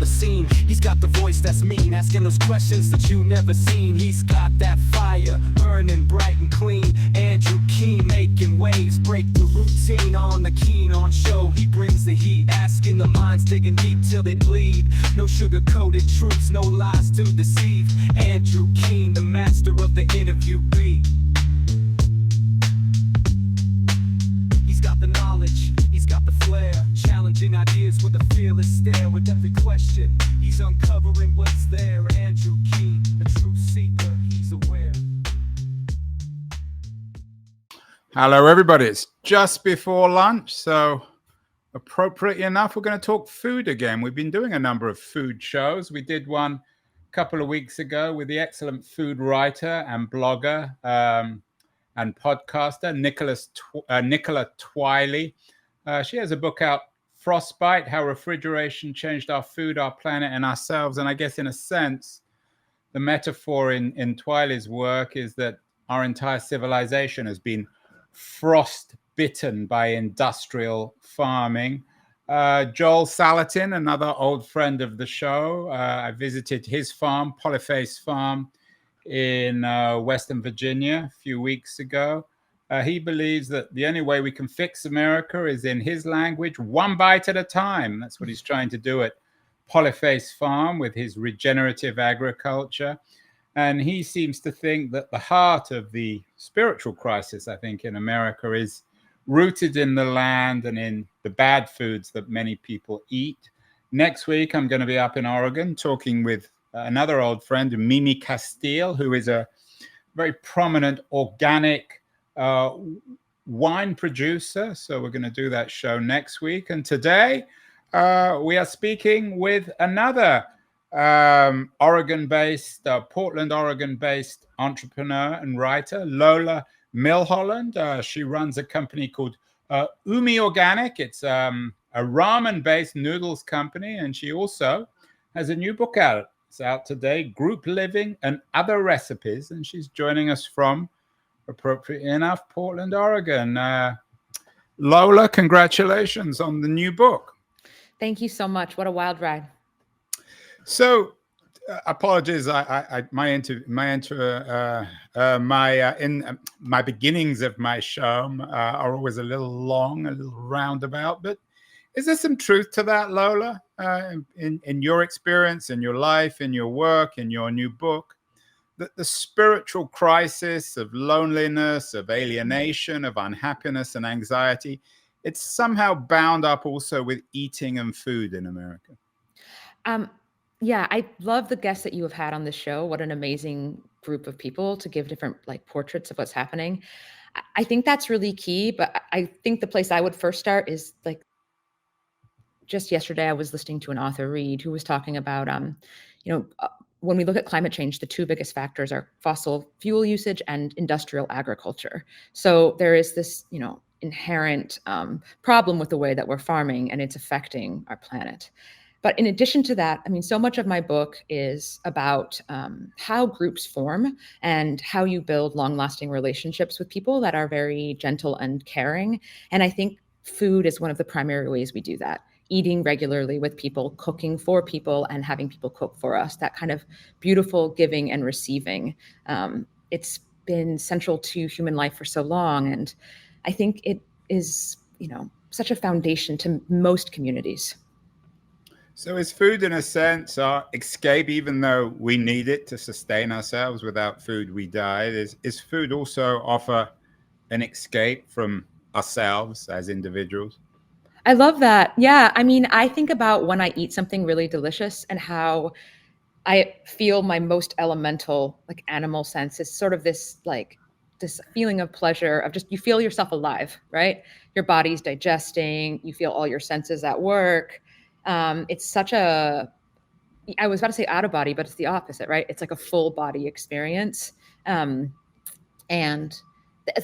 the scene. He's got the voice that's mean, asking those questions that you never seen. He's got that fire, burning bright and clean. Andrew Keen making waves, break the routine on the Keen on show. He brings the heat, asking the minds, digging deep till they bleed. No sugar-coated truths, no lies to deceive. Andrew Keen, the master of the interview beat. He's got the knowledge, he's got the flair, challenging ideas with a fearless stare. With every question, he's uncovering what's there. Andrew Keen, a truth seeker, he's aware. Hello, everybody. It's just before lunch, so appropriate enough, we're going to talk food again. We've been doing a number of food shows. We did one a couple of weeks ago with the excellent food writer and blogger and podcaster, Nicola Twiley. She has a book out, Frostbite, How Refrigeration Changed Our Food, Our Planet, and Ourselves. And I guess in a sense, the metaphor in Twiley's work is that our entire civilization has been frost-bitten by industrial farming. Joel Salatin, another old friend of the show, I visited his farm, Polyamorous Farm, in Western Virginia a few weeks ago. He believes that the only way we can fix America is, in his language, one bite at a time. That's what he's trying to do at Polyamorous Farm with his regenerative agriculture. And he seems to think that the heart of the spiritual crisis, I think, in America is rooted in the land and in the bad foods that many people eat. Next week, I'm going to be up in Oregon talking with another old friend, Mimi Castile, who is a very prominent organic wine producer. So we're going to do that show next week. And today we are speaking with another Oregon-based, Portland, Oregon-based entrepreneur and writer, Lola Milholland. She runs a company called Umi Organic. It's a ramen-based noodles company, and she also has a new book out. It's out today, Group Living and Other Recipes, and she's joining us from, appropriate enough, Portland, Oregon. Lola, congratulations on the new book. Thank you so much. What a wild ride. So, apologies. My beginnings of my show are always a little long, a little roundabout. But is there some truth to that, Lola? In your experience, in your life, in your work, in your new book, that the spiritual crisis of loneliness, of alienation, of unhappiness and anxiety, it's somehow bound up also with eating and food in America. Yeah, I love the guests that you have had on this show. What an amazing group of people to give different portraits of what's happening. I think that's really key, but I think the place I would first start is just yesterday I was listening to an author, Reed, who was talking about, when we look at climate change, the two biggest factors are fossil fuel usage and industrial agriculture. So there is this, inherent problem with the way that we're farming, and it's affecting our planet. But in addition to that, so much of my book is about how groups form and how you build long-lasting relationships with people that are very gentle and caring. And I think food is one of the primary ways we do that. Eating regularly with people, cooking for people, and having people cook for us, that kind of beautiful giving and receiving. It's been central to human life for so long. And I think it is, such a foundation to most communities. So is food, in a sense, our escape, even though we need it to sustain ourselves? Without food, we die. Is food also offer an escape from ourselves as individuals? I love that. Yeah. I think about when I eat something really delicious and how I feel my most elemental, animal sense is sort of this feeling of pleasure of just, you feel yourself alive, right? Your body's digesting, you feel all your senses at work. It's such I was about to say out of body, but it's the opposite, right? It's like a full body experience. And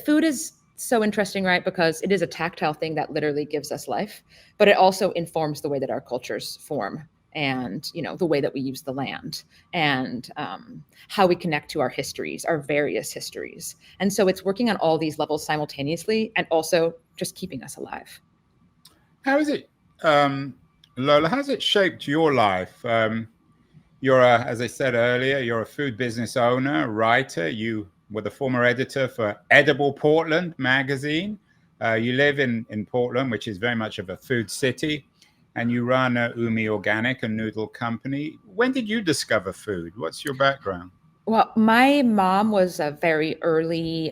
food is so interesting, right? Because it is a tactile thing that literally gives us life, but it also informs the way that our cultures form and, the way that we use the land and how we connect to our histories, our various histories. And so it's working on all these levels simultaneously and also just keeping us alive. How is it? Lola, how's it shaped your life? You're as I said earlier, you're a food business owner, writer. You were the former editor for Edible Portland magazine. You live in Portland, which is very much of a food city, and you run Umi Organic, a noodle company. When did you discover food? What's your background? Well, my mom was a very early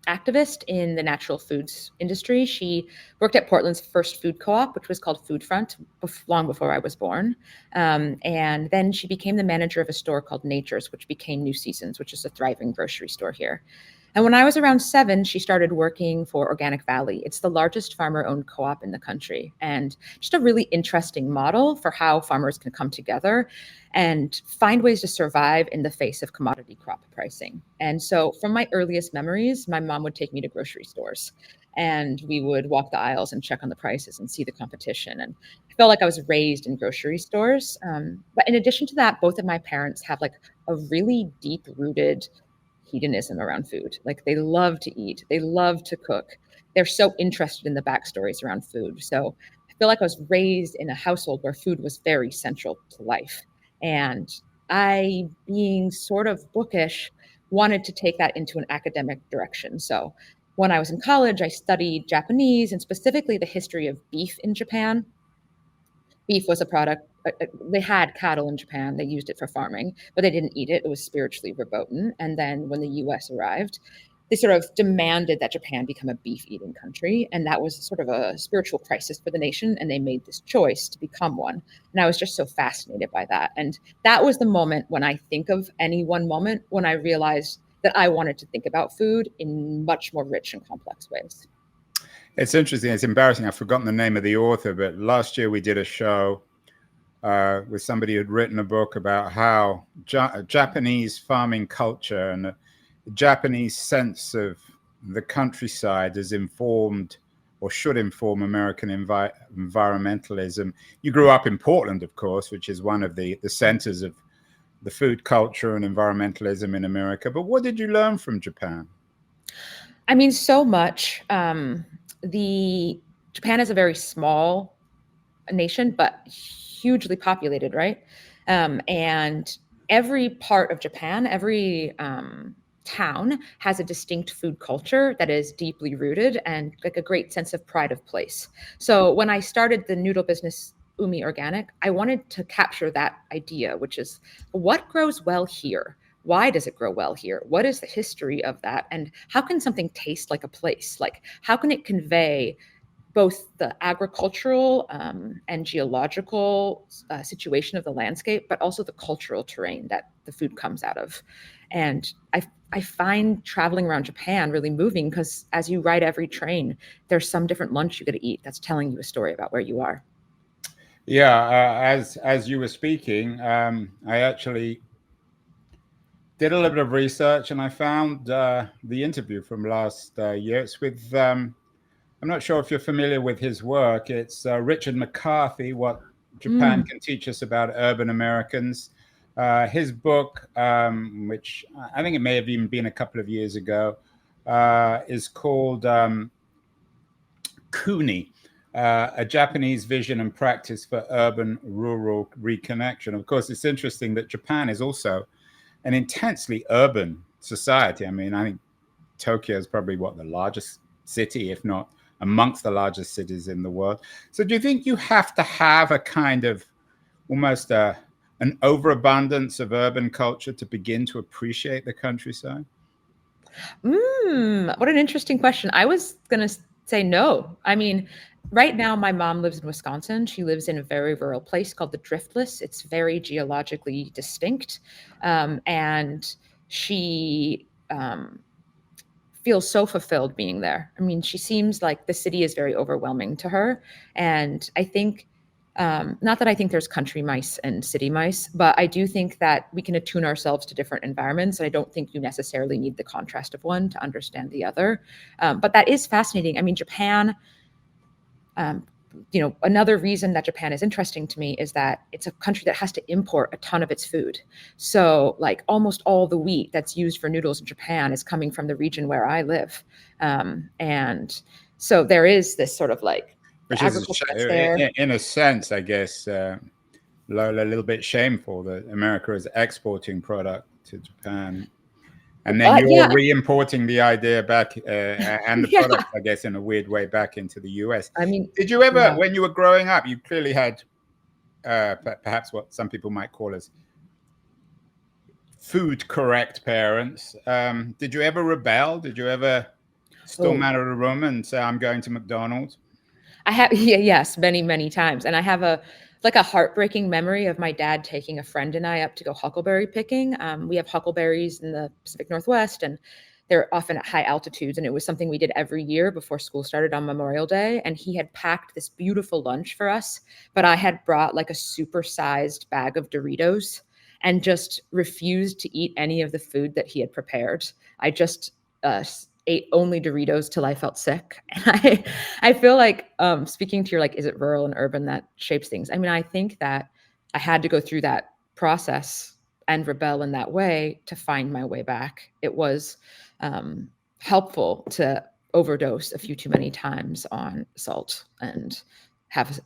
activist in the natural foods industry. She worked at Portland's first food co-op, which was called Food Front, long before I was born. And then she became the manager of a store called Nature's, which became New Seasons, which is a thriving grocery store here. And when I was around 7, she started working for Organic Valley. It's the largest farmer-owned co-op in the country, and just a really interesting model for how farmers can come together and find ways to survive in the face of commodity crop pricing. And so from my earliest memories, my mom would take me to grocery stores, and we would walk the aisles and check on the prices and see the competition. And I felt like I was raised in grocery stores. But in addition to that, both of my parents have like a really deep-rooted hedonism around food. Like they love to eat, they love to cook. They're so interested in the backstories around food. So I feel like I was raised in a household where food was very central to life. And I, being sort of bookish, wanted to take that into an academic direction. So when I was in college, I studied Japanese and specifically the history of beef in Japan. Beef was a product. They had cattle in Japan. They used it for farming, but they didn't eat it. It was spiritually verboten. And then when the US arrived, they sort of demanded that Japan become a beef-eating country. And that was sort of a spiritual crisis for the nation. And they made this choice to become one. And I was just so fascinated by that. And that was the moment when I think of any one moment when I realized that I wanted to think about food in much more rich and complex ways. It's interesting. It's embarrassing. I've forgotten the name of the author, but last year we did a show with somebody who'd written a book about how Japanese farming culture and the Japanese sense of the countryside has informed or should inform American environmentalism. You grew up in Portland, of course, which is one of the centers of the food culture and environmentalism in America. But what did you learn from Japan? I mean, so much. Japan is a very small nation, but hugely populated, right? And every part of Japan, every town has a distinct food culture that is deeply rooted and like a great sense of pride of place. So when I started the noodle business Umi Organic, I wanted to capture that idea, which is what grows well here? Why does it grow well here? What is the history of that? And how can something taste like a place? Like, how can it convey both the agricultural and geological situation of the landscape, but also the cultural terrain that the food comes out of? And I find traveling around Japan really moving because as you ride every train, there's some different lunch you get to eat that's telling you a story about where you are. Yeah, as you were speaking, I actually did a little bit of research and I found the interview from last year. It's with, I'm not sure if you're familiar with his work. It's Richard McCarthy, What Japan Can Teach Us About Urban Americans. His book, which I think it may have even been a couple of years ago, is called Kuni, a Japanese vision and practice for urban-rural reconnection. Of course, it's interesting that Japan is also an intensely urban society. I mean, I think Tokyo is probably the largest city, if not amongst the largest cities in the world. So do you think you have to have a kind of almost an overabundance of urban culture to begin to appreciate the countryside? What an interesting question. I was going to say no. I mean, right now, my mom lives in Wisconsin. She lives in a very rural place called the Driftless. It's very geologically distinct. And she feels so fulfilled being there. I mean, she seems like the city is very overwhelming to her. And I think, not that I think there's country mice and city mice, but I do think that we can attune ourselves to different environments. And I don't think you necessarily need the contrast of one to understand the other. But that is fascinating. I mean, Japan, another reason that Japan is interesting to me is that it's a country that has to import a ton of its food. So like almost all the wheat that's used for noodles in Japan is coming from the region where I live. And so there is this sort of like Which is agriculture that's there. in a sense, I guess, Lola, a little bit shameful that America is exporting product to Japan. And then you're Yeah, re-importing the idea back and the yeah. product, I guess, in a weird way back into the US. I mean, Did you ever, yeah. when you were growing up, you clearly had perhaps what some people might call as food correct parents. Did you ever rebel? Did you ever storm out of the room and say, I'm going to McDonald's? I have, yes, many, many times. And I have a heartbreaking memory of my dad taking a friend and I up to go huckleberry picking. We have huckleberries in the Pacific Northwest, and they're often at high altitudes. And it was something we did every year before school started on Memorial Day. And he had packed this beautiful lunch for us, but I had brought like a supersized bag of Doritos and just refused to eat any of the food that he had prepared. I just ate only Doritos till I felt sick. And I feel like, speaking to your, like, is it rural and urban that shapes things? I mean, I think that I had to go through that process and rebel in that way to find my way back. It was helpful to overdose a few too many times on salt and have,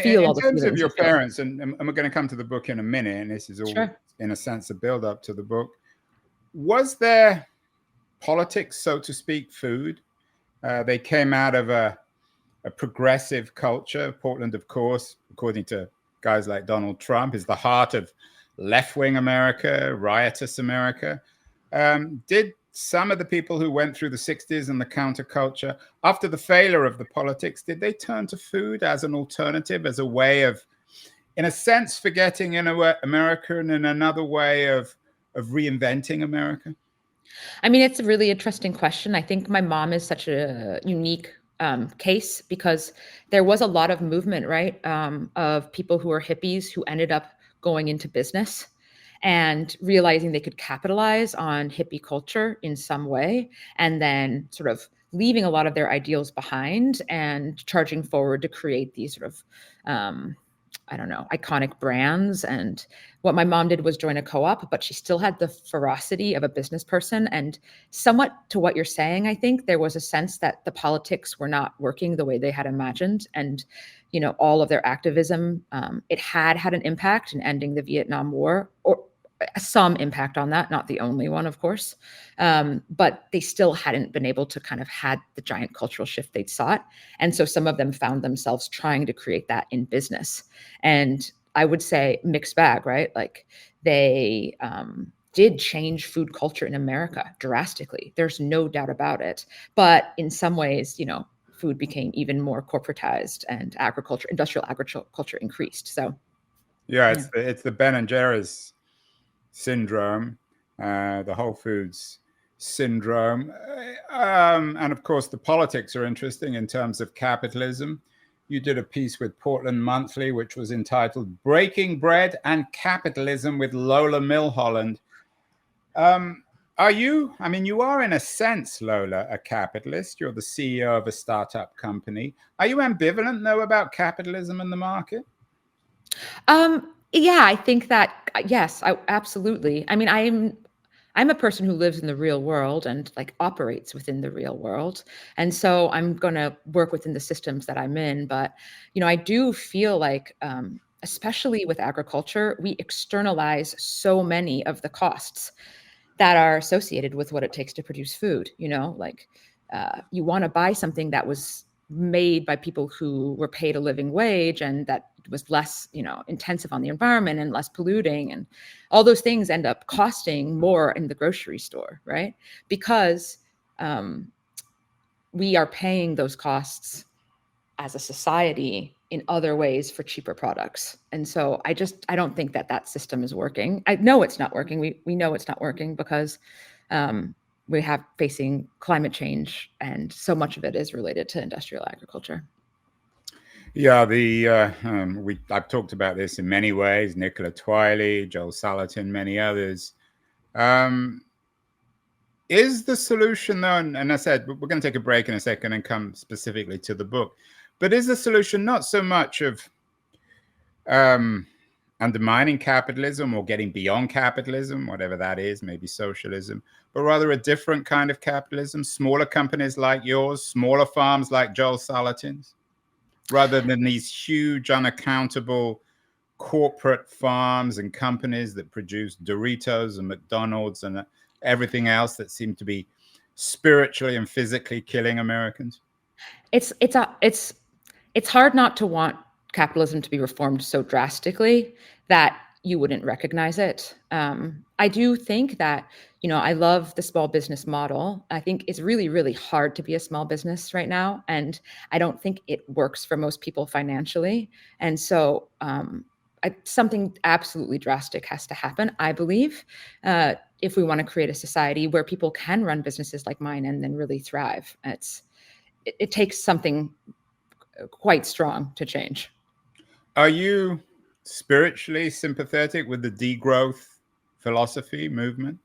feel all the feelings. In terms of your parents, and we're going to come to the book in a minute, and this is all, Sure. in a sense, a build up to the book. Was there politics, so to speak, food? They came out of a progressive culture. Portland, of course, according to guys like Donald Trump, is the heart of left-wing America, riotous America. Did some of the people who went through the 60s and the counterculture, after the failure of the politics, did they turn to food as an alternative, as a way of, in a sense, forgetting America, and in another way of reinventing America? I mean, it's a really interesting question. I think my mom is such a unique case because there was a lot of movement, right, of people who were hippies who ended up going into business and realizing they could capitalize on hippie culture in some way, and then sort of leaving a lot of their ideals behind and charging forward to create these sort of iconic brands. And what my mom did was join a co-op, but she still had the ferocity of a business person. And somewhat to what you're saying, I think there was a sense that the politics were not working the way they had imagined. And, all of their activism, it had an impact in ending the Vietnam War, or some impact on that, not the only one, of course. But they still hadn't been able to kind of had the giant cultural shift they'd sought. And so some of them found themselves trying to create that in business. And I would say mixed bag, right? Like they did change food culture in America drastically. There's no doubt about it. But in some ways, food became even more corporatized, and industrial agriculture increased. So yeah, it's the Ben and Jerry's syndrome, the Whole Foods syndrome, and of course the politics are interesting in terms of capitalism. You did a piece with Portland Monthly which was entitled "Breaking Bread and Capitalism" with Lola Milholland. You are in a sense, Lola, a capitalist. You're the CEO of a startup company. Are you ambivalent though about capitalism and the market? Yeah, I think that, yes, absolutely. I mean, I'm a person who lives in the real world and like operates within the real world. And so I'm going to work within the systems that I'm in. But, I do feel like, especially with agriculture, we externalize so many of the costs that are associated with what it takes to produce food. Like you want to buy something that was made by people who were paid a living wage and that was less, intensive on the environment and less polluting, and all those things end up costing more in the grocery store, right? Because we are paying those costs as a society in other ways for cheaper products. And so I don't think that system is working. I know it's not working. We know it's not working because we have facing climate change, and so much of it is related to industrial agriculture. Yeah, I've talked about this in many ways. Nicola Twiley, Joel Salatin, many others. Is the solution though, and I said we're going to take a break in a second and come specifically to the book, but is the solution not so much of, and undermining capitalism or getting beyond capitalism, whatever that is, maybe socialism, but rather a different kind of capitalism, smaller companies like yours, smaller farms like Joel Salatin's, rather than these huge, unaccountable corporate farms and companies that produce Doritos and McDonald's and everything else that seem to be spiritually and physically killing Americans? It's hard not to want capitalism to be reformed so drastically that you wouldn't recognize it. I do think that, I love the small business model. I think it's really, really hard to be a small business right now. And I don't think it works for most people financially. And so something absolutely drastic has to happen, I believe, if we want to create a society where people can run businesses like mine and then really thrive. It takes something quite strong to change. Are you spiritually sympathetic with the degrowth philosophy movement?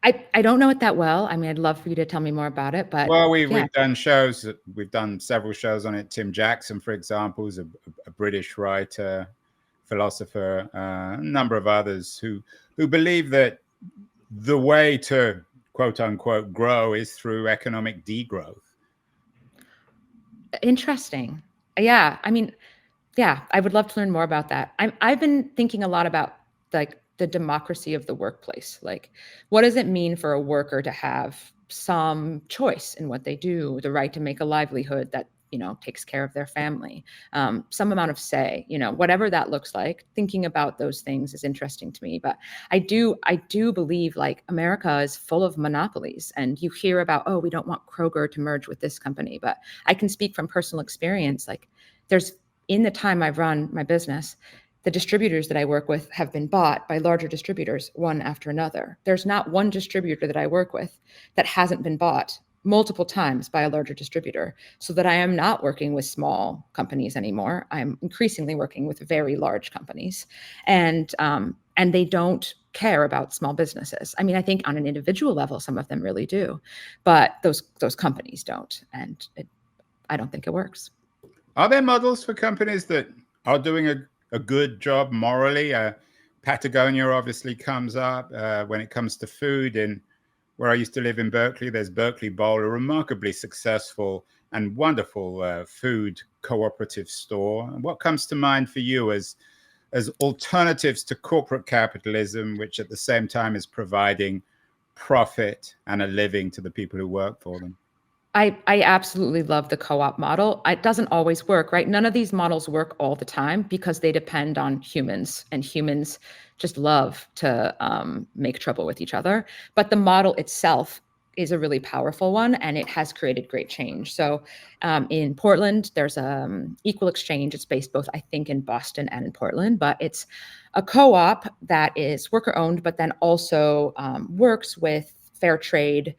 I don't know it that well. I mean, I'd love for you to tell me more about it, but well, we've done shows. We've done several shows on it. Tim Jackson, for example, is a British writer, philosopher, a number of others who believe that the way to quote unquote grow is through economic degrowth. Interesting. Yeah. I mean, yeah, I would love to learn more about that. I've been thinking a lot about like the democracy of the workplace. Like, what does it mean for a worker to have some choice in what they do, the right to make a livelihood that, takes care of their family, some amount of say, whatever that looks like. Thinking about those things is interesting to me. But I do believe like America is full of monopolies, and you hear about, oh, we don't want Kroger to merge with this company. But I can speak from personal experience. Like, in the time I've run my business, the distributors that I work with have been bought by larger distributors, one after another. There's not one distributor that I work with that hasn't been bought multiple times by a larger distributor, so that I am not working with small companies anymore. I'm increasingly working with very large companies, and they don't care about small businesses. I mean, I think on an individual level, some of them really do, but those companies don't, and I don't think it works. Are there models for companies that are doing a good job morally? Patagonia obviously comes up when it comes to food. And where I used to live in Berkeley, there's Berkeley Bowl, a remarkably successful and wonderful food cooperative store. And what comes to mind for you as alternatives to corporate capitalism, which at the same time is providing profit and a living to the people who work for them? I absolutely love the co-op model. It doesn't always work, right? None of these models work all the time because they depend on humans, and humans just love to make trouble with each other. But the model itself is a really powerful one, and it has created great change. So in Portland, there's Equal Exchange. It's based both, I think, in Boston and in Portland, but it's a co-op that is worker-owned, but then also works with fair trade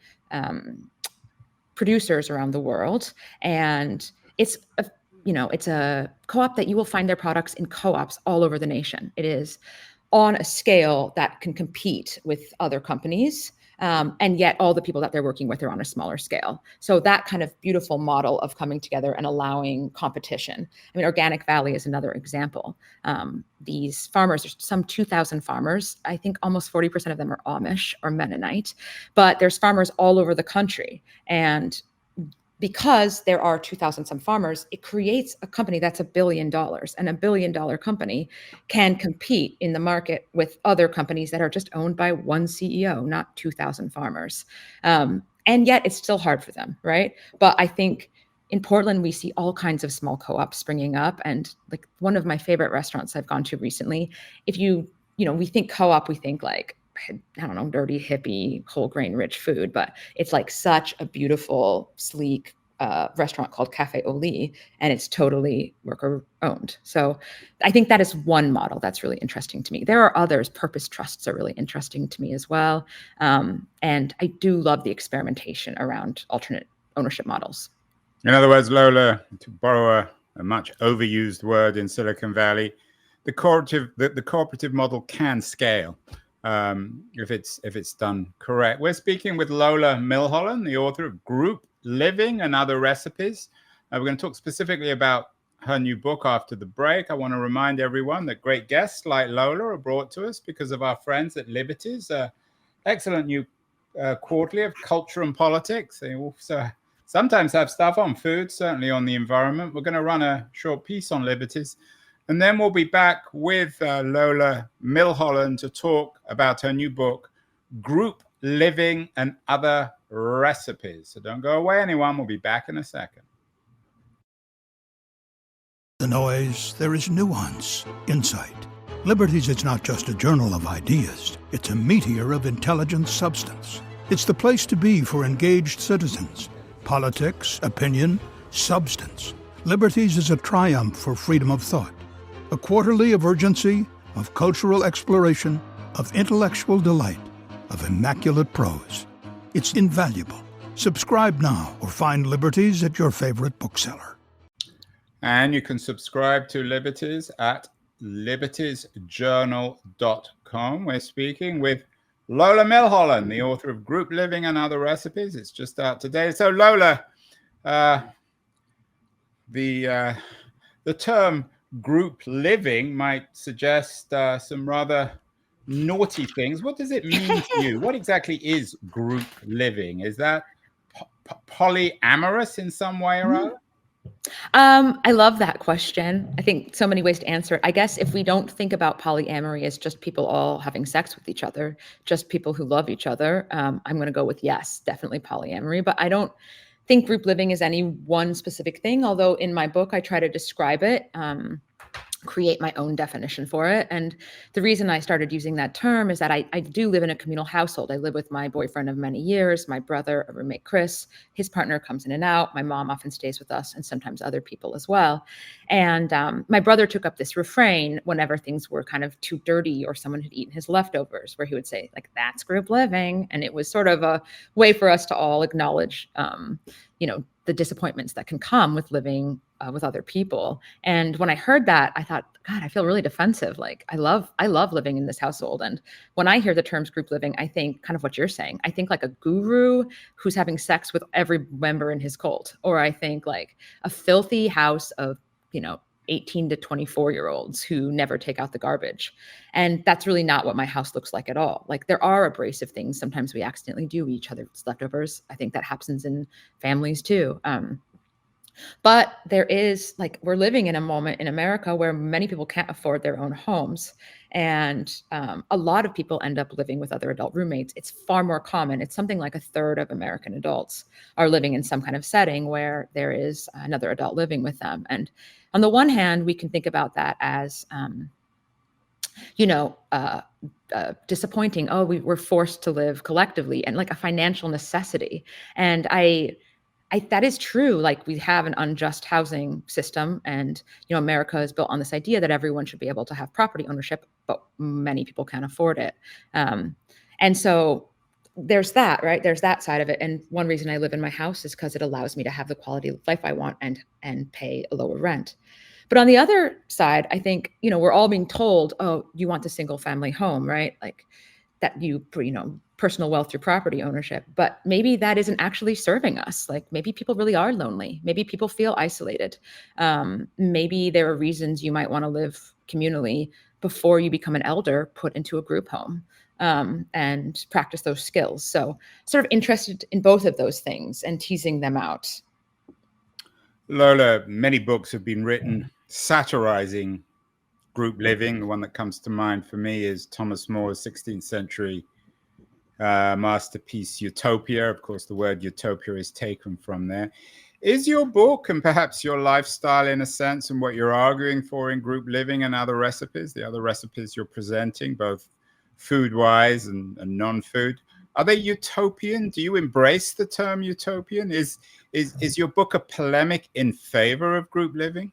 producers around the world. And it's a co-op that you will find their products in co-ops all over the nation. It is on a scale that can compete with other companies. And yet all the people that they're working with are on a smaller scale. So that kind of beautiful model of coming together and allowing competition. I mean, Organic Valley is another example. These farmers, there's some 2,000 farmers. I think almost 40% of them are Amish or Mennonite, but there's farmers all over the country. And because there are 2,000 some farmers, it creates a company that's $1 billion, and $1 billion company can compete in the market with other companies that are just owned by one CEO, not 2,000 farmers. And yet it's still hard for them, right? But I think in Portland, we see all kinds of small co-ops springing up. And like one of my favorite restaurants I've gone to recently, if we think co-op, we think like, I don't know, dirty, hippie, whole grain rich food, but it's like such a beautiful, sleek restaurant called Cafe Oli, and it's totally worker owned. So I think that is one model that's really interesting to me. There are others. Purpose trusts are really interesting to me as well. And I do love the experimentation around alternate ownership models. In other words, Lola, to borrow a much overused word in Silicon Valley, the cooperative model can scale. If it's done correct. We're speaking with Lola Milholland, the author of Group Living and Other Recipes. We're going to talk specifically about her new book after the break. I want to remind everyone that great guests like Lola are brought to us because of our friends at Liberties. Excellent new quarterly of culture and politics. They also sometimes have stuff on food, certainly on the environment. We're going to run a short piece on Liberties. And then we'll be back with Lola Milholland to talk about her new book, Group Living and Other Recipes. So don't go away, anyone. We'll be back in a second. The noise, there is nuance, insight. Liberties is not just a journal of ideas. It's a meteor of intelligent substance. It's the place to be for engaged citizens. Politics, opinion, substance. Liberties is a triumph for freedom of thought. A quarterly of urgency, of cultural exploration, of intellectual delight, of immaculate prose. It's invaluable. Subscribe now or find Liberties at your favorite bookseller. And you can subscribe to Liberties at libertiesjournal.com. We're speaking with Lola Milholland, the author of Group Living and Other Recipes. It's just out today. So Lola, the term group living might suggest some rather naughty things. What does it mean to you? What exactly is group living? Is that polyamorous in some way or other? I love that question. I think so many ways to answer it. I guess if we don't think about polyamory as just people all having sex with each other, just people who love each other, I'm going to go with yes, definitely polyamory. But I don't think group living is any one specific thing, although in my book I try to describe it, create my own definition for it. And the reason I started using that term is that I do live in a communal household. I live with my boyfriend of many years, my brother, a roommate, Chris. His partner comes in and out. My mom often stays with us, and sometimes other people as well. And my brother took up this refrain whenever things were kind of too dirty or someone had eaten his leftovers, where he would say, like, that's group living. And it was sort of a way for us to all acknowledge, the disappointments that can come with living with other people. And when I heard that, I thought, God, I feel really defensive. Like I love living in this household. And when I hear the terms group living, I think kind of what you're saying. I think like a guru who's having sex with every member in his cult, or I think like a filthy house of, 18 to 24-year-olds who never take out the garbage. And that's really not what my house looks like at all. Like there are abrasive things. Sometimes we accidentally do eat each other's leftovers. I think that happens in families too. But there is we're living in a moment in America where many people can't afford their own homes. And a lot of people end up living with other adult roommates. It's far more common. It's something like a third of American adults are living in some kind of setting where there is another adult living with them. And on the one hand, we can think about that as, disappointing. Oh, we're forced to live collectively, and like a financial necessity. And that is true. Like we have an unjust housing system, and America is built on this idea that everyone should be able to have property ownership, but many people can't afford it. And so there's that, right? There's that side of it. And one reason I live in my house is because it allows me to have the quality of life I want and pay a lower rent. But on the other side, I think, we're all being told, oh, you want the single family home, right? Like that personal wealth through property ownership. But maybe that isn't actually serving us. Like maybe people really are lonely. Maybe people feel isolated. Maybe there are reasons you might want to live communally before you become an elder, put into a group home. And practice those skills. So sort of interested in both of those things and teasing them out. Lola, many books have been written satirizing group living. The one that comes to mind for me is Thomas More's 16th century masterpiece, Utopia. Of course, the word utopia is taken from there. Is your book and perhaps your lifestyle, in a sense, and what you're arguing for in group living and other recipes, the other recipes you're presenting, both food-wise and non-food, are they utopian? Do you embrace the term utopian? Is your book a polemic in favor of group living?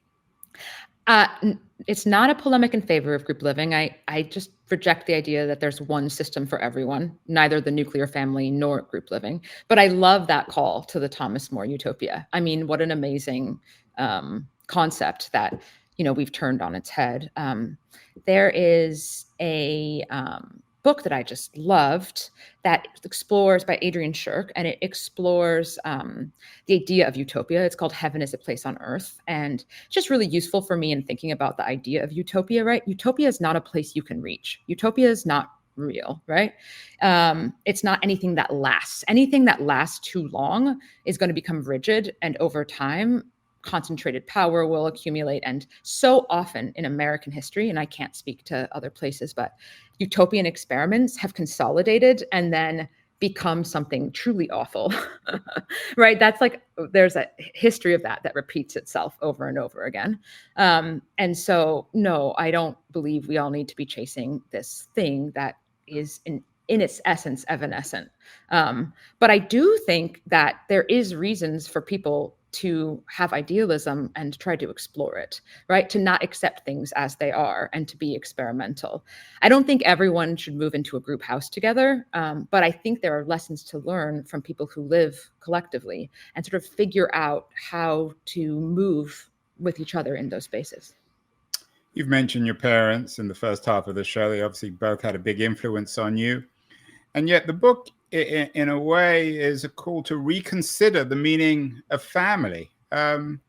It's not a polemic in favor of group living. I just reject the idea that there's one system for everyone, neither the nuclear family nor group living. But I love that call to the Thomas More utopia. I mean, what an amazing concept that we've turned on its head. There is book that I just loved that explores by Adrian Shirk, and it explores the idea of utopia. It's called Heaven is a Place on Earth. And it's just really useful for me in thinking about the idea of utopia, right? Utopia is not a place you can reach. Utopia is not real, right? It's not anything that lasts. Anything that lasts too long is going to become rigid, and over time, concentrated power will accumulate. And so often in American history, and I can't speak to other places, but utopian experiments have consolidated and then become something truly awful, right? That's like, there's a history of that repeats itself over and over again. And so, no, I don't believe we all need to be chasing this thing that is in its essence evanescent. But I do think that there is reasons for people to have idealism and try to explore it, right? To not accept things as they are and to be experimental. I don't think everyone should move into a group house together, but I think there are lessons to learn from people who live collectively and sort of figure out how to move with each other in those spaces. You've mentioned your parents in the first half of the show. They obviously both had a big influence on you. And yet the book, in a way, is a call to reconsider the meaning of family. For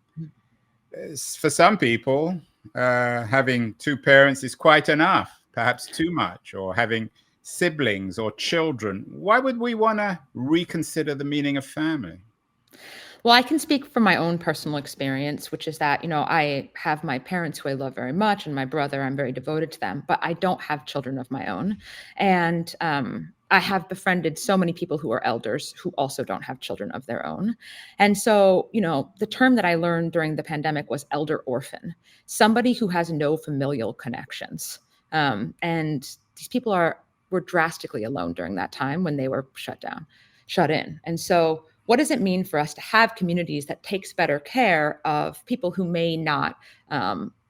some people, having two parents is quite enough, perhaps too much, or having siblings or children. Why would we want to reconsider the meaning of family? Well, I can speak from my own personal experience, which is that, I have my parents who I love very much, and my brother, I'm very devoted to them, but I don't have children of my own. And I have befriended so many people who are elders who also don't have children of their own. And so, the term that I learned during the pandemic was elder orphan, somebody who has no familial connections. And these people were drastically alone during that time when they were shut in. And so what does it mean for us to have communities that takes better care of people who may not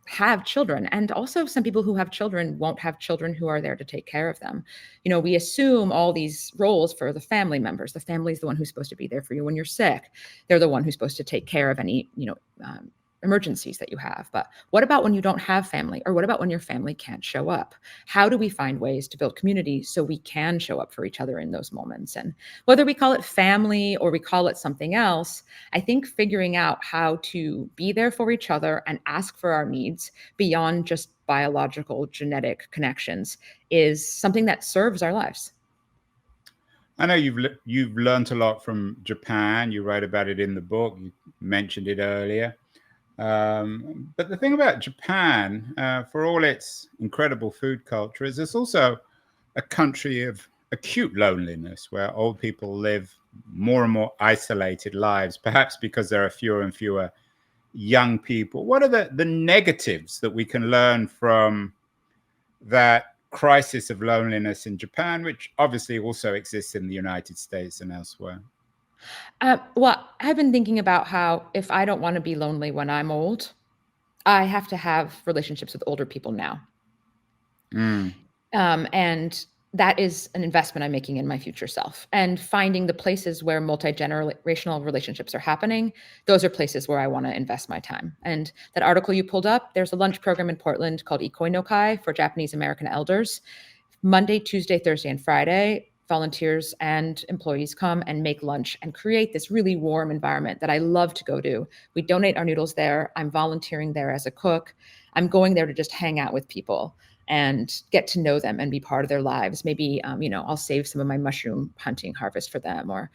have children? And also some people who have children won't have children who are there to take care of them. We assume all these roles for the family members. The family is the one who's supposed to be there for you when you're sick. They're the one who's supposed to take care of any, emergencies that you have. But what about when you don't have family? Or what about when your family can't show up? How do we find ways to build community so we can show up for each other in those moments? And whether we call it family or we call it something else, I think figuring out how to be there for each other and ask for our needs beyond just biological genetic connections is something that serves our lives. I know you've learned a lot from Japan. You write about it in the book. You mentioned it earlier. But the thing about Japan, for all its incredible food culture, is it's also a country of acute loneliness where old people live more and more isolated lives, perhaps because there are fewer and fewer young people. What are the negatives that we can learn from that crisis of loneliness in Japan, which obviously also exists in the United States and elsewhere? Well, I've been thinking about how if I don't want to be lonely when I'm old, I have to have relationships with older people now. And that is an investment I'm making in my future self. And finding the places where multi-generational relationships are happening, those are places where I want to invest my time. And that article you pulled up, there's a lunch program in Portland called Ikoi no Kai for Japanese American elders. Monday, Tuesday, Thursday, and Friday, volunteers and employees come and make lunch and create this really warm environment that I love to go to. We donate our noodles there. I'm volunteering there as a cook. I'm going there to just hang out with people and get to know them and be part of their lives. Maybe, I'll save some of my mushroom hunting harvest for them, or,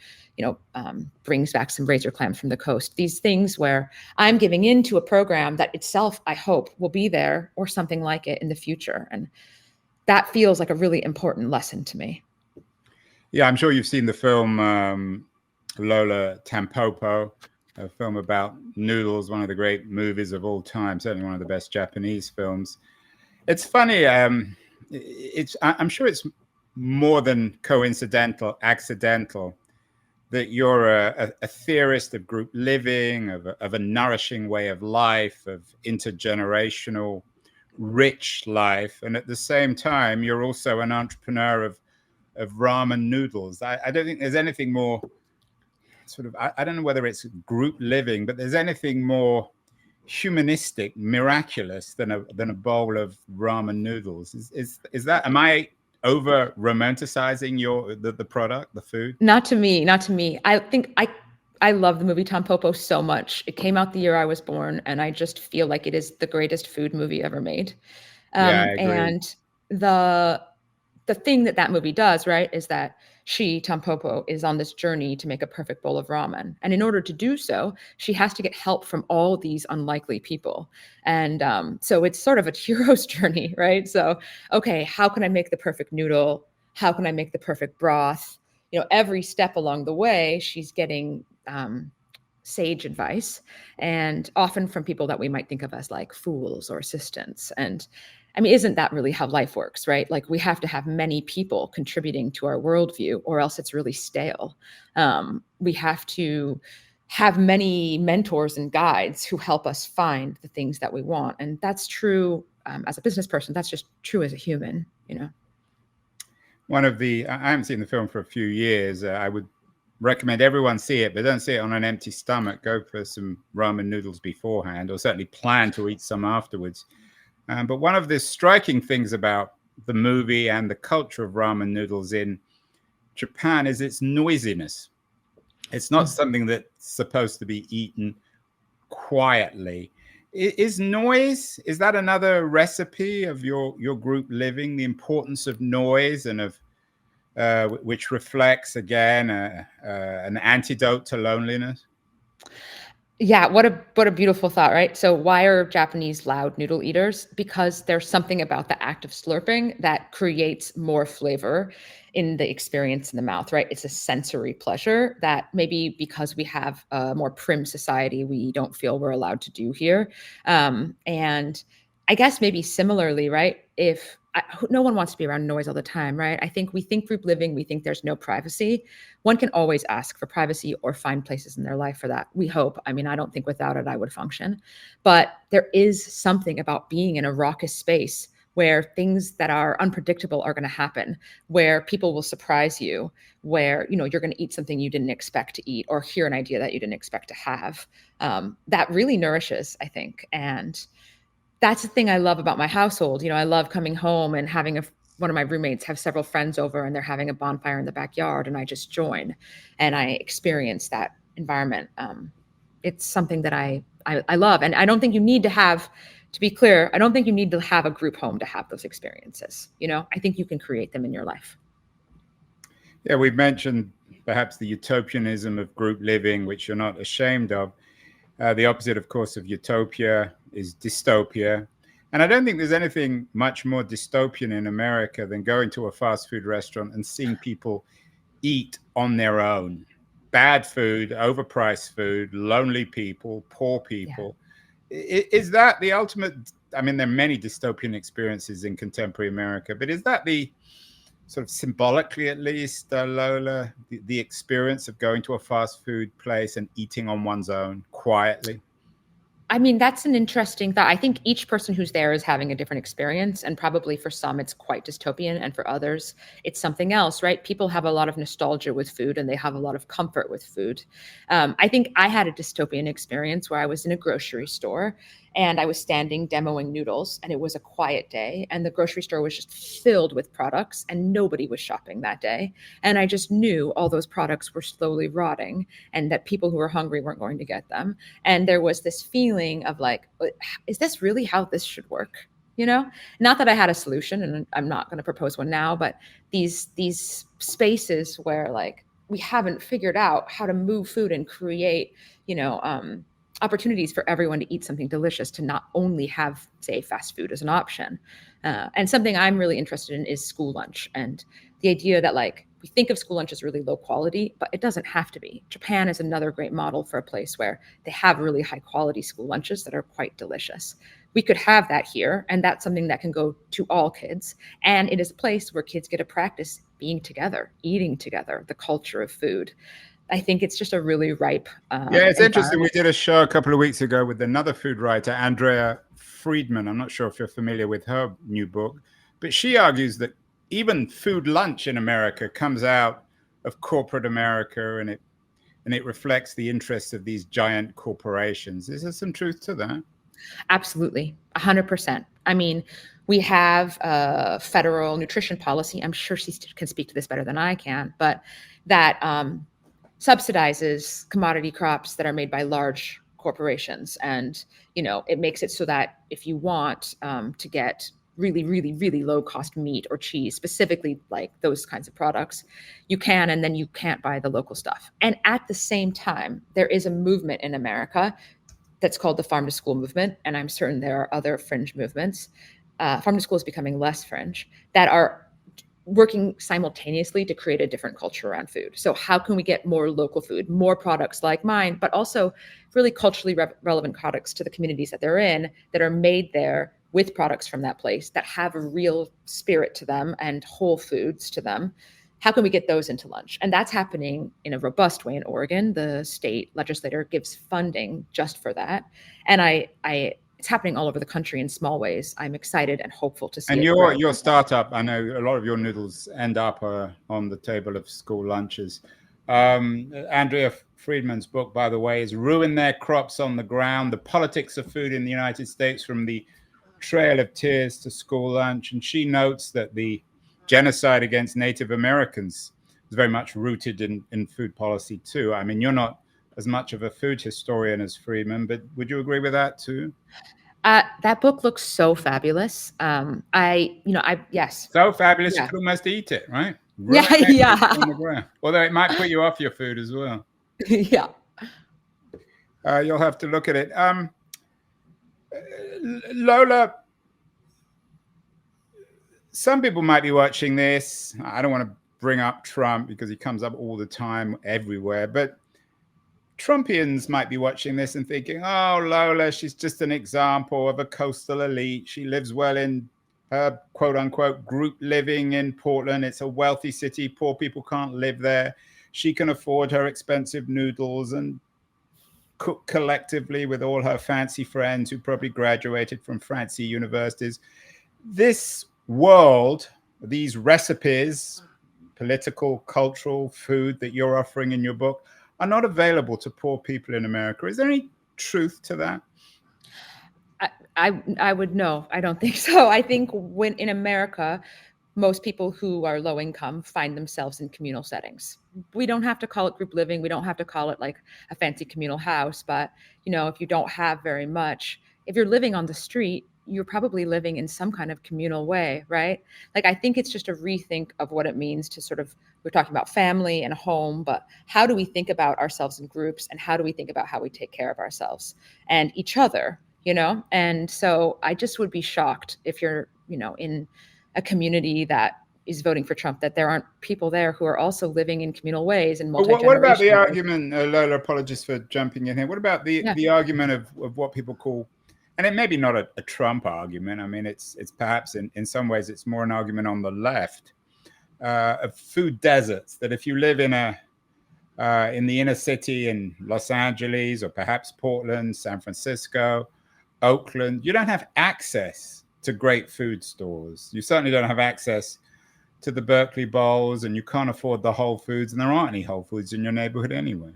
brings back some razor clams from the coast. These things where I'm giving into a program that itself, I hope, will be there or something like it in the future. And that feels like a really important lesson to me. Yeah, I'm sure you've seen the film Lola Tampopo, a film about noodles, one of the great movies of all time, certainly one of the best Japanese films. It's funny. I'm sure it's more than coincidental, accidental, that you're a theorist of group living, of a nourishing way of life, of intergenerational, rich life. And at the same time, you're also an entrepreneur of ramen noodles. I don't think there's anything more sort of, I don't know whether it's group living, but there's anything more humanistic, miraculous than a bowl of ramen noodles. Is that, am I over romanticizing the product, the food? Not to me, not to me. I think I love the movie Tampopo so much. It came out the year I was born, and I just feel like it is the greatest food movie ever made. Yeah, I agree. And the thing that movie does, right, is that she, Tampopo, is on this journey to make a perfect bowl of ramen. And in order to do so, she has to get help from all these unlikely people. And so it's sort of a hero's journey, right? So, okay, how can I make the perfect noodle? How can I make the perfect broth? You know, every step along the way, she's getting sage advice, and often from people that we might think of as like fools or assistants. And I mean, isn't that really how life works, right? Like we have to have many people contributing to our worldview, or else it's really stale. We have to have many mentors and guides who help us find the things that we want. And that's true as a business person. That's just true as a human, you know? I haven't seen the film for a few years. I would recommend everyone see it, but don't see it on an empty stomach. Go for some ramen noodles beforehand, or certainly plan to eat some afterwards. But one of the striking things about the movie and the culture of ramen noodles in Japan is its noisiness. It's not something that's supposed to be eaten quietly. Is noise, is that another recipe of your group living, the importance of noise and of which reflects, again, an antidote to loneliness? Yeah, what a beautiful thought, right? So why are Japanese loud noodle eaters? Because there's something about the act of slurping that creates more flavor in the experience in the mouth, right? It's a sensory pleasure that maybe because we have a more prim society, we don't feel we're allowed to do here. And I guess maybe similarly, right? No one wants to be around noise all the time, right? I think we think group living, we think there's no privacy. One can always ask for privacy or find places in their life for that. We hope. I mean, I don't think without it I would function. But there is something about being in a raucous space where things that are unpredictable are going to happen, where people will surprise you, where you're going to eat something you didn't expect to eat or hear an idea that you didn't expect to have. That really nourishes, I think. And that's the thing I love about my household. I love coming home and having one of my roommates have several friends over and they're having a bonfire in the backyard, and I just join and I experience that environment. It's something that I love. And I don't think you need to be clear, I don't think you need to have a group home to have those experiences. I think you can create them in your life. Yeah, we've mentioned perhaps the utopianism of group living, which you're not ashamed of. The opposite, of course, of utopia is dystopia. And I don't think there's anything much more dystopian in America than going to a fast food restaurant and seeing people eat on their own. Bad food, overpriced food, lonely people, poor people. Yeah. Is that the ultimate? I mean, there are many dystopian experiences in contemporary America, but is that the sort of symbolically, at least, Lola, the experience of going to a fast food place and eating on one's own quietly? I mean, that's an interesting thought. I think each person who's there is having a different experience, and probably for some it's quite dystopian, and for others it's something else, right? People have a lot of nostalgia with food, and they have a lot of comfort with food. I think I had a dystopian experience where I was in a grocery store and I was standing demoing noodles, and it was a quiet day, and the grocery store was just filled with products and nobody was shopping that day. And I just knew all those products were slowly rotting and that people who were hungry weren't going to get them. And there was this feeling of like, is this really how this should work? Not that I had a solution, and I'm not going to propose one now, but these spaces where like we haven't figured out how to move food and create, opportunities for everyone to eat something delicious, to not only have, say, fast food as an option. And something I'm really interested in is school lunch, and the idea that like we think of school lunch as really low quality, but it doesn't have to be. Japan is another great model for a place where they have really high quality school lunches that are quite delicious. We could have that here, and that's something that can go to all kids. And it is a place where kids get to practice being together, eating together, the culture of food. I think it's just a really ripe it's interesting. We did a show a couple of weeks ago with another food writer, Andrea Friedman. I'm not sure if you're familiar with her new book, but she argues that even food lunch in America comes out of corporate America, and it reflects the interests of these giant corporations. Is there some truth to that? Absolutely, 100%. I mean, we have a federal nutrition policy. I'm sure she can speak to this better than I can, but that subsidizes commodity crops that are made by large corporations. And, it makes it so that if you want to get really, really, really low cost meat or cheese, specifically like those kinds of products, you can, and then you can't buy the local stuff. And at the same time, there is a movement in America that's called the farm to school movement. And I'm certain there are other fringe movements. Farm to school is becoming less fringe, that are working simultaneously to create a different culture around food. So how can we get more local food, more products like mine, but also really culturally relevant products to the communities that they're in, that are made there with products from that place, that have a real spirit to them and whole foods to them? How can we get those into lunch? And that's happening in a robust way in Oregon. The state legislature gives funding just for that. And it's happening all over the country in small ways. I'm excited and hopeful to see and it grow. your startup, I know a lot of your noodles end up on the table of school lunches. Andrea Friedman's book, by the way, is Ruin Their Crops on the Ground, The Politics of Food in the United States from the Trail of Tears to School Lunch. And she notes that the genocide against Native Americans is very much rooted in food policy too. I mean, you're not as much of a food historian as Friedman, but would you agree with that too? That book looks so fabulous. Yes. So fabulous, Yeah. you could almost eat it, right? Yeah, yeah. On the ground. Although it might put you off your food as well. Yeah. You'll have to look at it. Lola, some people might be watching this. I don't want to bring up Trump because he comes up all the time everywhere, but Trumpians might be watching this and thinking, oh, Lola, she's just an example of a coastal elite. She lives well in her quote unquote group living in Portland. It's a wealthy city. Poor people can't live there. She can afford her expensive noodles and cook collectively with all her fancy friends who probably graduated from fancy universities. This world, these recipes, political, cultural, food that you're offering in your book are not available to poor people in America. Is there any truth to that? I would no, I don't think so. I think when in America, most people who are low income find themselves in communal settings. We don't have to call it group living. We don't have to call it like a fancy communal house. But, if you don't have very much, if you're living on the street, you're probably living in some kind of communal way, right? Like, I think it's just a rethink of what it means to sort of, we're talking about family and home, but how do we think about ourselves in groups, and how do we think about how we take care of ourselves and each other, And so I just would be shocked if you're, in a community that is voting for Trump, that there aren't people there who are also living in communal ways and multi-generational. What about the argument, Lola, apologies for jumping in here. What about the argument of what people call, and it may be not a Trump argument. I mean, it's perhaps in some ways it's more an argument on the left of food deserts. That if you live in the inner city in Los Angeles or perhaps Portland, San Francisco, Oakland, you don't have access to great food stores. You certainly don't have access to the Berkeley Bowls, and you can't afford the Whole Foods, and there aren't any Whole Foods in your neighborhood anyway.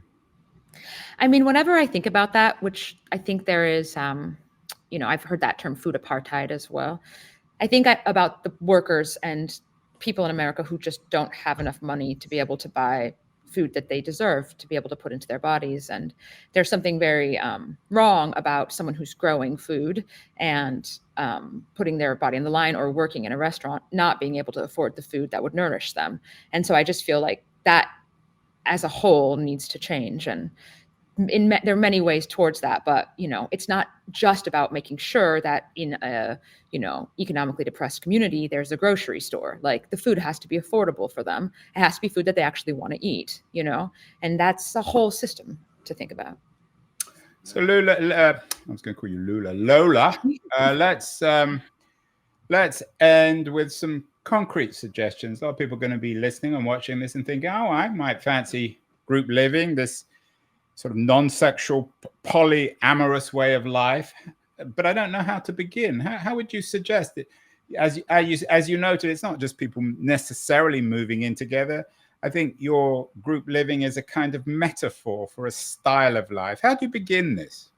I mean, whenever I think about that, which I think there is, I've heard that term food apartheid as well. I think about the workers and people in America who just don't have enough money to be able to buy food that they deserve to be able to put into their bodies. And there's something very wrong about someone who's growing food and putting their body on the line, or working in a restaurant, not being able to afford the food that would nourish them. And so I just feel like that as a whole needs to change. And there are many ways towards that, but it's not just about making sure that in a economically depressed community there's a grocery store. Like, the food has to be affordable for them. It has to be food that they actually want to eat, and that's a whole system to think about. So Lola, I was going to call you Lola. Let's end with some concrete suggestions. A lot of people are going to be listening and watching this and thinking, oh, I might fancy group living, this sort of non-sexual, polyamorous way of life, but I don't know how to begin. How would you suggest it? As you noted, it's not just people necessarily moving in together. I think your group living is a kind of metaphor for a style of life. How do you begin this?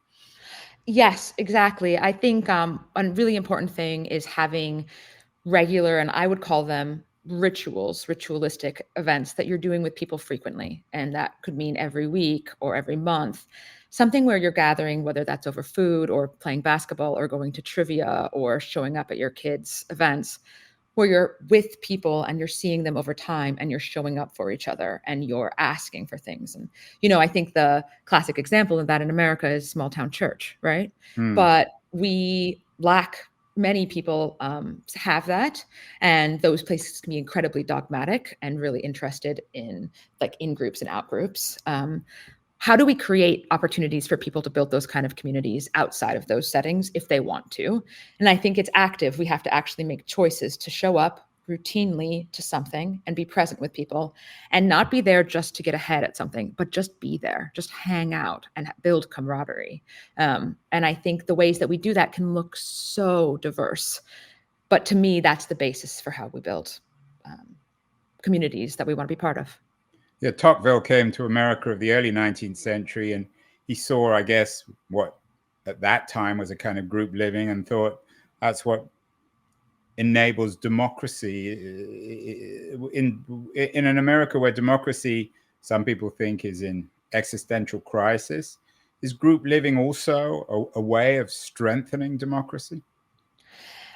Yes, exactly. I think a really important thing is having regular, and I would call them ritualistic events that you're doing with people frequently. And that could mean every week or every month, something where you're gathering, whether that's over food or playing basketball or going to trivia or showing up at your kids' events, where you're with people and you're seeing them over time and you're showing up for each other and you're asking for things. And, I think the classic example of that in America is small town church, right? But we lack, many people have that. And those places can be incredibly dogmatic and really interested in like in groups and out groups. How do we create opportunities for people to build those kind of communities outside of those settings if they want to? And I think it's active. We have to actually make choices to show up routinely to something and be present with people and not be there just to get ahead at something, but just be there, just hang out and build camaraderie. And I think the ways that we do that can look so diverse. But to me, that's the basis for how we build communities that we want to be part of. Yeah, Tocqueville came to America of the early 19th century, and he saw, I guess, what at that time was a kind of group living, and thought that's what enables democracy in an America where democracy, some people think, is in existential crisis. Is group living also a way of strengthening democracy?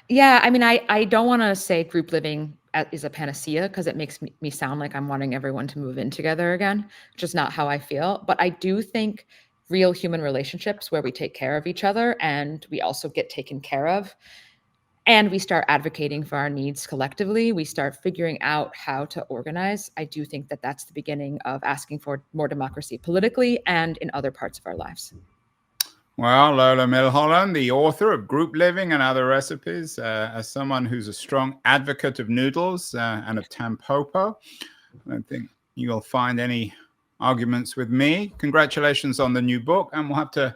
Yeah, I mean, I don't want to say group living is a panacea because it makes me sound like I'm wanting everyone to move in together again, which is not how I feel. But I do think real human relationships where we take care of each other and we also get taken care of, and we start advocating for our needs collectively, we start figuring out how to organize. I do think that that's the beginning of asking for more democracy politically and in other parts of our lives. Well, Lola Milholland, the author of Group Living and Other Recipes, as someone who's a strong advocate of noodles and of Tampopo, I don't think you'll find any arguments with me. Congratulations on the new book, and we'll have to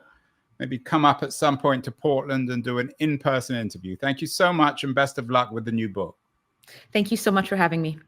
maybe come up at some point to Portland and do an in-person interview. Thank you so much, and best of luck with the new book. Thank you so much for having me.